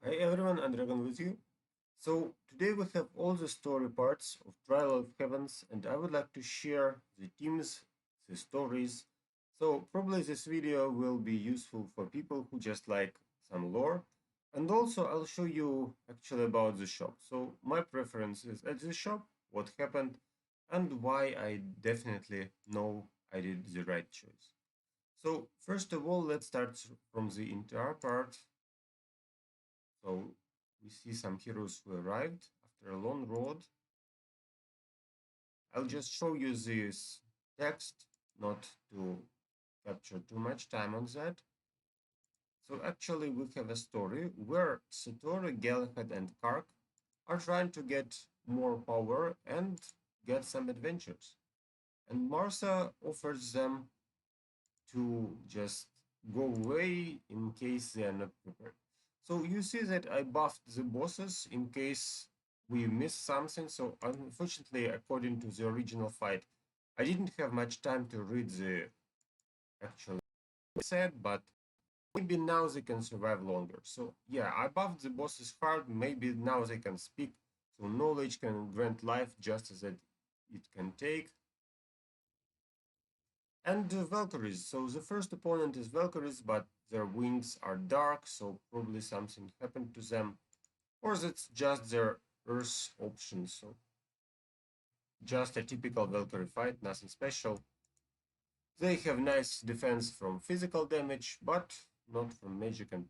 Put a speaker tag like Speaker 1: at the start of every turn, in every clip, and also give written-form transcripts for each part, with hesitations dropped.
Speaker 1: Hi everyone, and Dragon with you. So today we have all the story parts of Trial of Heavens, and I would like to share the themes, the stories. So probably this video will be useful for people who just like some lore. And also I'll show you actually about the shop. So my preference is at the shop, what happened, and why I definitely know I did the right choice. So first of all, let's start from the entire part. So we see some heroes who arrived after a long road. I'll just show you this text, not to capture too much time on that. So actually we have a story where Satori, Galahad, and Kark are trying to get more power and get some adventures. And Martha offers them to just go away in case they are not prepared. So you see that I buffed the bosses in case we miss something. So unfortunately, according to the original fight, I didn't have much time to read the actual set, but maybe now they can survive longer. So yeah, I buffed the bosses hard. Maybe now they can speak. So knowledge can grant life just as it can take. And the Valkyries. So the first opponent is Valkyries, but their wings are dark, so probably something happened to them. Or that's just their Earth option. So just a typical Valkyrie fight, nothing special. They have nice defense from physical damage, but not from magic. And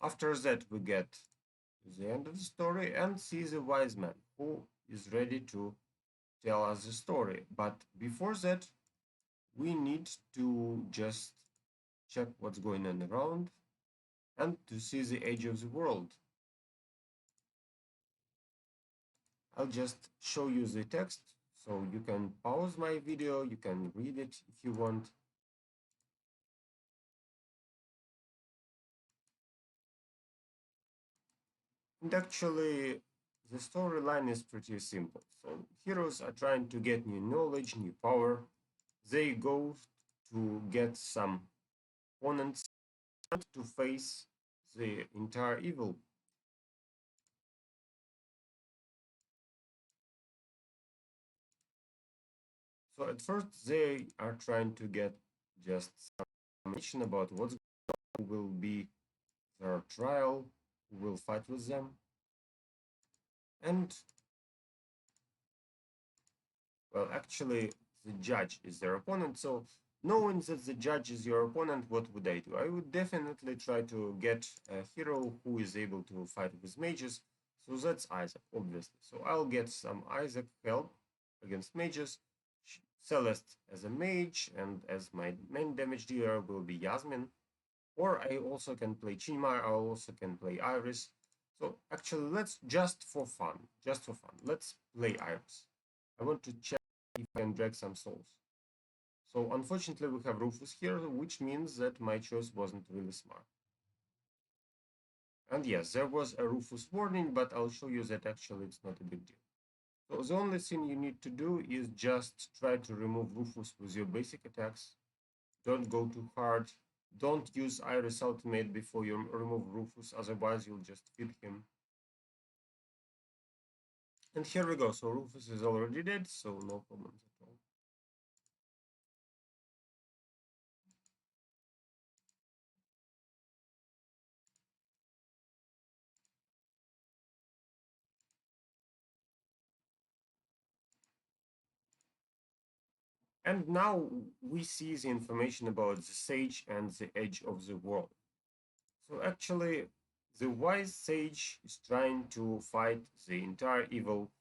Speaker 1: after that, we get to the end of the story and see the wise man who is ready to tell us the story. But before that, we need to just check what's going on around and to see the edge of the world. I'll just show you the text so you can pause my video, you can read it if you want. And actually, the storyline is pretty simple. So heroes are trying to get new knowledge, new power. They go to get some opponents to face the entire evil. So at first they are trying to get just some information about what will be their trial, who will fight with them. And well, actually the judge is their opponent. So knowing that the judge is your opponent, what would I do? I would definitely try to get a hero who is able to fight with mages. So that's Isaac, obviously. So I'll get some Isaac help against mages. Celeste as a mage, and as my main damage dealer will be Yasmin. Or I also can play Chima, I also can play Iris. So actually, let's just for fun, let's play Iris. I want to check if I can drag some souls. So unfortunately, we have Rufus here, which means that my choice wasn't really smart. And yes, there was a Rufus warning, but I'll show you that actually it's not a big deal. So the only thing you need to do is just try to remove Rufus with your basic attacks. Don't go too hard. Don't use Iris ultimate before you remove Rufus, otherwise you'll just feed him. And here we go. So Rufus is already dead, so no problems at all. And now we see the information about the sage and the edge of the world. So actually, the wise sage is trying to fight the entire evil,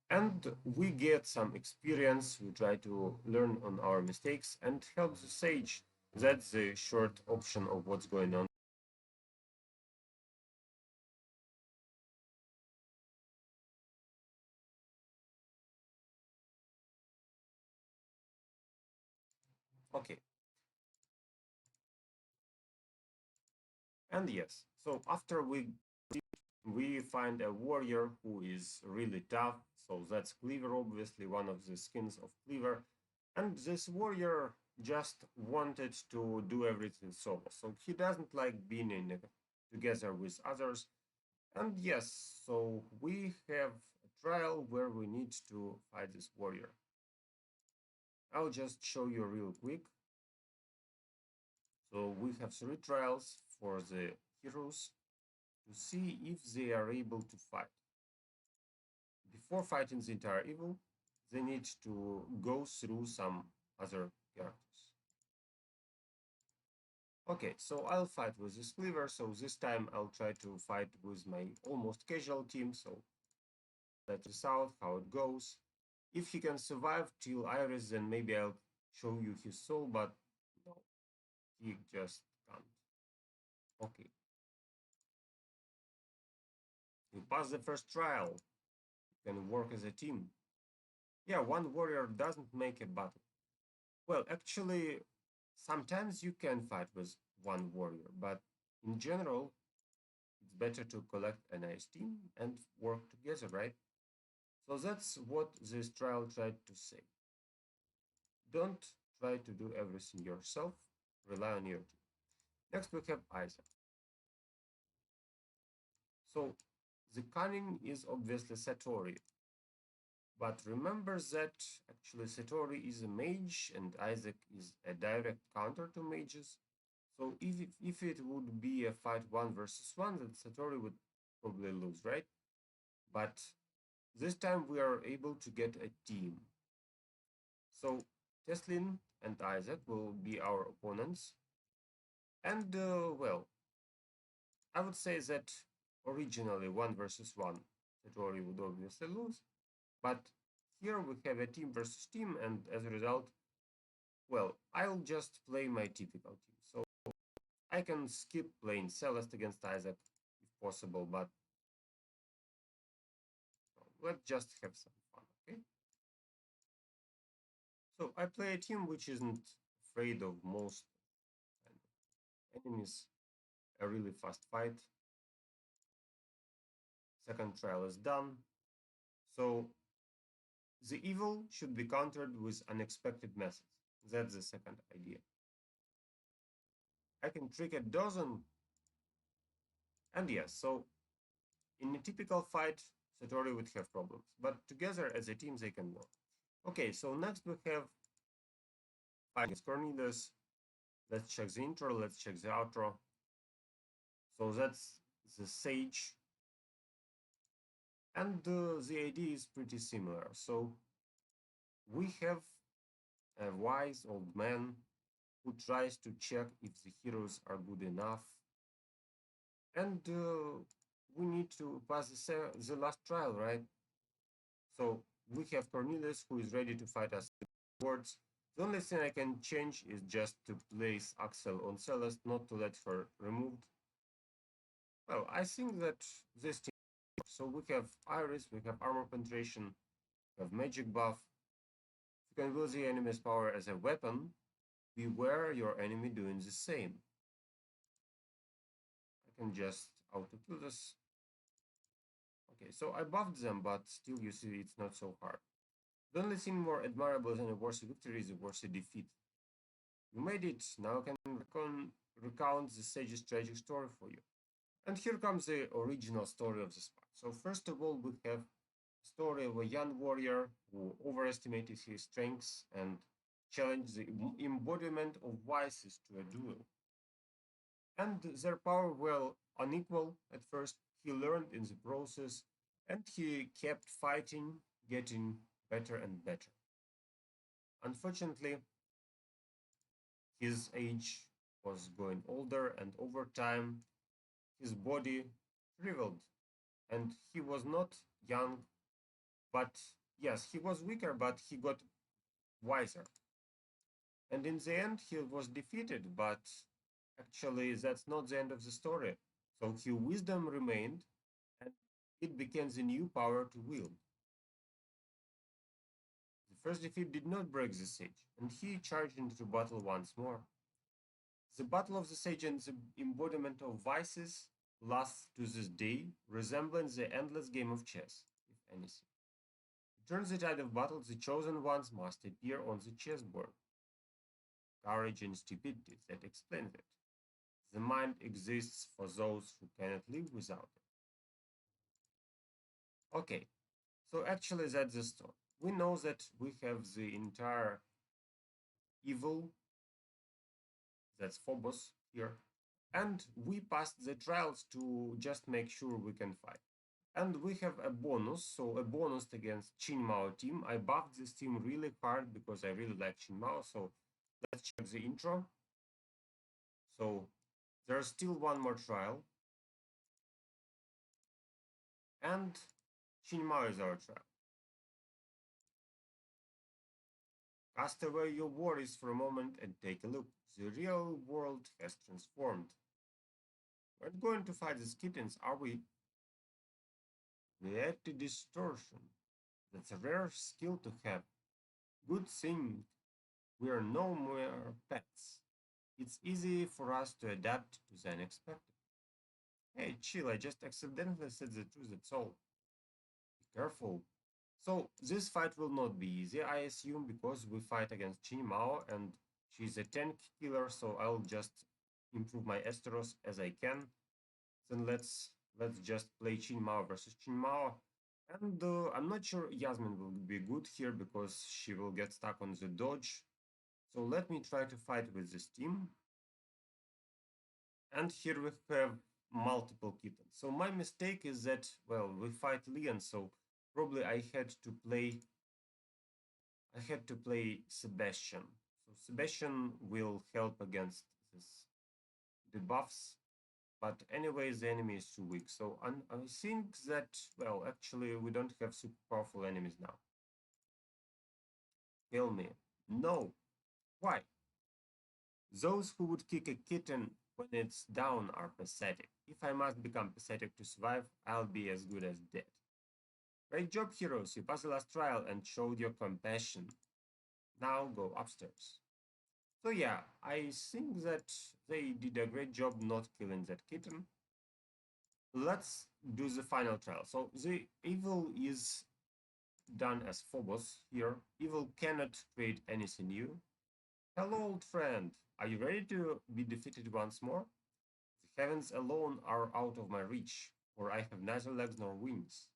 Speaker 1: and we get some experience. We try to learn on our mistakes and help the sage. That's the short option of what's going on. Okay, and yes, so after we find a warrior who is really tough. So that's Cleaver, obviously one of the skins of Cleaver. And this warrior just wanted to do everything solo. So he doesn't like being in a together with others. And yes, so we have a trial where we need to fight this warrior. I'll just show you real quick. So we have 3 trials for the heroes to see if they are able to fight. Before fighting the entire evil, they need to go through some other characters. Okay, so I'll fight with this cleaver, so this time I'll try to fight with my almost casual team, so let's see out how it goes. If he can survive till Iris, then maybe I'll show you his soul, but no, he just can't. Okay. You pass the first trial. You can work as a team. Yeah, one warrior doesn't make a battle. Well, actually, sometimes you can fight with one warrior, but in general, it's better to collect a nice team and work together, right? So that's what this trial tried to say. Don't try to do everything yourself, rely on your team. Next, we have Isaac. So the cunning is obviously Satori, but remember that actually Satori is a mage and Isaac is a direct counter to mages. So if it would be a fight 1 versus 1, then Satori would probably lose, right? But this time we are able to get a team. So Teslin and Isaac will be our opponents. And well, I would say that originally 1 versus 1, Satori would obviously lose. But here we have a team versus team, and as a result, well, I'll just play my typical team. So I can skip playing Celeste against Isaac if possible, but let's just have some fun, okay? So I play a team which isn't afraid of most enemies, a really fast fight. Second trial is done. So the evil should be countered with unexpected methods. That's the second idea. I can trick a dozen, and yes, so in a typical fight, Satori would have problems, but together as a team they can work. Okay, so next we have fighting Cornelius. Let's check the intro, let's check the outro. So that's the sage. And the idea is pretty similar. So we have a wise old man who tries to check if the heroes are good enough. And we need to pass the last trial, right? So we have Cornelius who is ready to fight us words. The only thing I can change is just to place Axel on Celeste, not to let her removed. Well, I think that this team. So we have Iris, we have armor penetration, we have magic buff. You can use the enemy's power as a weapon. Beware your enemy doing the same. I can just auto-kill this. Okay, so I buffed them, but still you see it's not so hard. The only thing more admirable than a worthy victory is a worthy defeat. You made it, now I can recount the sage's tragic story for you. And here comes the original story of the spot. So first of all, we have a story of a young warrior who overestimated his strengths and challenged the embodiment of vices to a duel. And their power were unequal at first. He learned in the process, and he kept fighting, getting better and better. Unfortunately, his age was going older, and over time, his body shriveled, and he was not young, but yes, he was weaker, but he got wiser. And in the end, he was defeated, but actually, that's not the end of the story. So his wisdom remained, and it became the new power to wield. The first defeat did not break the sage, and he charged into battle once more. The battle of the sage and the embodiment of vices lasts to this day, resembling the endless game of chess, if anything. To turn the tide of battle, the chosen ones must appear on the chessboard. Courage and stupidity, that explains it. The mind exists for those who cannot live without it. Okay, so actually that's the story. We know that we have the entire evil, that's Phobos here, and we passed the trials to just make sure we can fight. And we have a bonus, so a bonus against Chinmao team. I buffed this team really hard because I really like Chinmao, so let's check the intro. So there's still one more trial, and Chinmao is our trial. Cast away your worries for a moment and take a look. The real world has transformed. We're not going to fight these kittens, are we? Reality distortion. That's a rare skill to have. Good thing we're no more pets. It's easy for us to adapt to the unexpected. Hey, chill, I just accidentally said the truth, that's all. Be careful. So, this fight will not be easy, I assume, because we fight against Chi Mao and she's a tank killer, so I'll just improve my Esteros as I can. Then let's just play Chin Mao versus Chin Mao. And I'm not sure Yasmin will be good here because she will get stuck on the dodge. So let me try to fight with this team. And here we have multiple kittens. So my mistake is that, well, we fight Leon, so probably I had to play Sebastian. So Sebastian will help against this debuffs. But anyways, the enemy is too weak. So I think that, well, actually, we don't have super powerful enemies now. Kill me. No. Why? Those who would kick a kitten when it's down are pathetic. If I must become pathetic to survive, I'll be as good as dead. Great job, heroes. You passed the last trial and showed your compassion. Now go upstairs. So yeah, I think that they did a great job not killing that kitten. Let's do the final trial. So the evil is done as Phobos here. Evil cannot create anything new. Hello, old friend. Are you ready to be defeated once more? The heavens alone are out of my reach, for I have neither legs nor wings.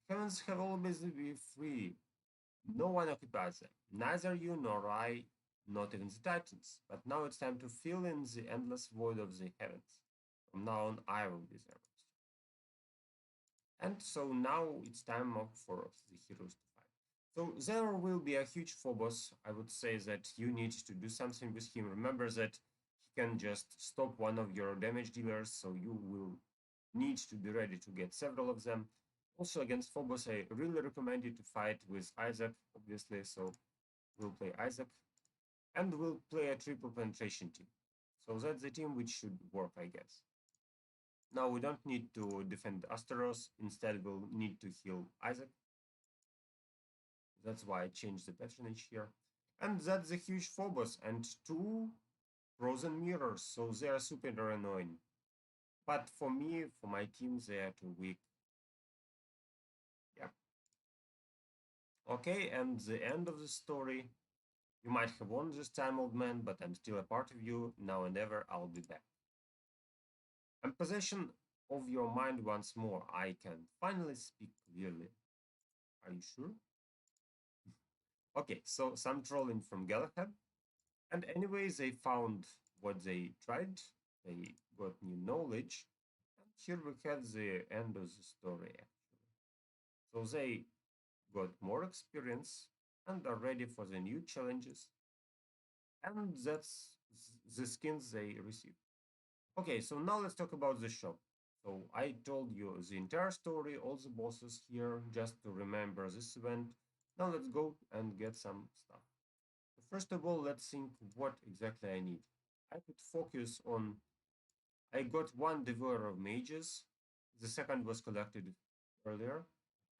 Speaker 1: The heavens have always been free. No one occupies them, neither you nor I, not even the Titans. But now it's time to fill in the endless void of the heavens. From now on, I will be there. And so now it's time for the heroes to fight. So there will be a huge Phobos. I would say that you need to do something with him. Remember that he can just stop one of your damage dealers, so you will need to be ready to get several of them. Also against Phobos, I really recommend you to fight with Isaac, obviously. So we'll play Isaac and we'll play a triple penetration team. So that's the team which should work, I guess. Now we don't need to defend Asteros, instead we'll need to heal Isaac. That's why I changed the patronage here. And that's a huge Phobos and two frozen mirrors, so they are super annoying. But for me, for my team, they are too weak. Yeah. Okay, and the end of the story. You might have won this time, old man, but I'm still a part of you. Now and ever, I'll be back. I'm possession of your mind once more. I can finally speak clearly. Are you sure? Okay, so some trolling from Galahad. And anyways, they found what they tried. They got new knowledge. And here we have the end of the story, actually. So they got more experience and are ready for the new challenges. And that's the skins they received. Okay, so now let's talk about the shop. So I told you the entire story, all the bosses here, just to remember this event. Now let's go and get some stuff. First of all, let's think what exactly I need. I could focus on, I got one Devourer of Mages, the second was collected earlier,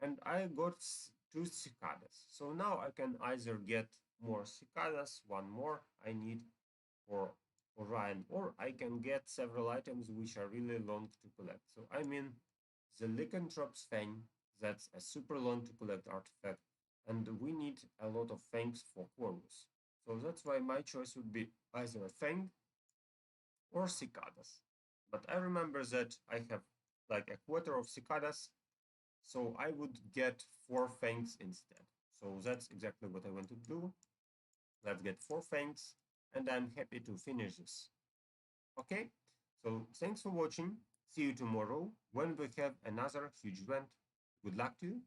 Speaker 1: and I got two Cicadas. So now I can either get more Cicadas, one more I need for Orion, or I can get several items which are really long to collect. So I mean, the Lycanthrope's Fang, that's a super long to collect artifact, and we need a lot of fangs for Corvus. So that's why my choice would be either a Fang or cicadas. But I remember that I have like a quarter of cicadas, so I would get 4 fangs instead. So that's exactly what I want to do. Let's get 4 fangs, and I'm happy to finish this. Okay, so thanks for watching. See you tomorrow when we have another huge event. Good luck to you.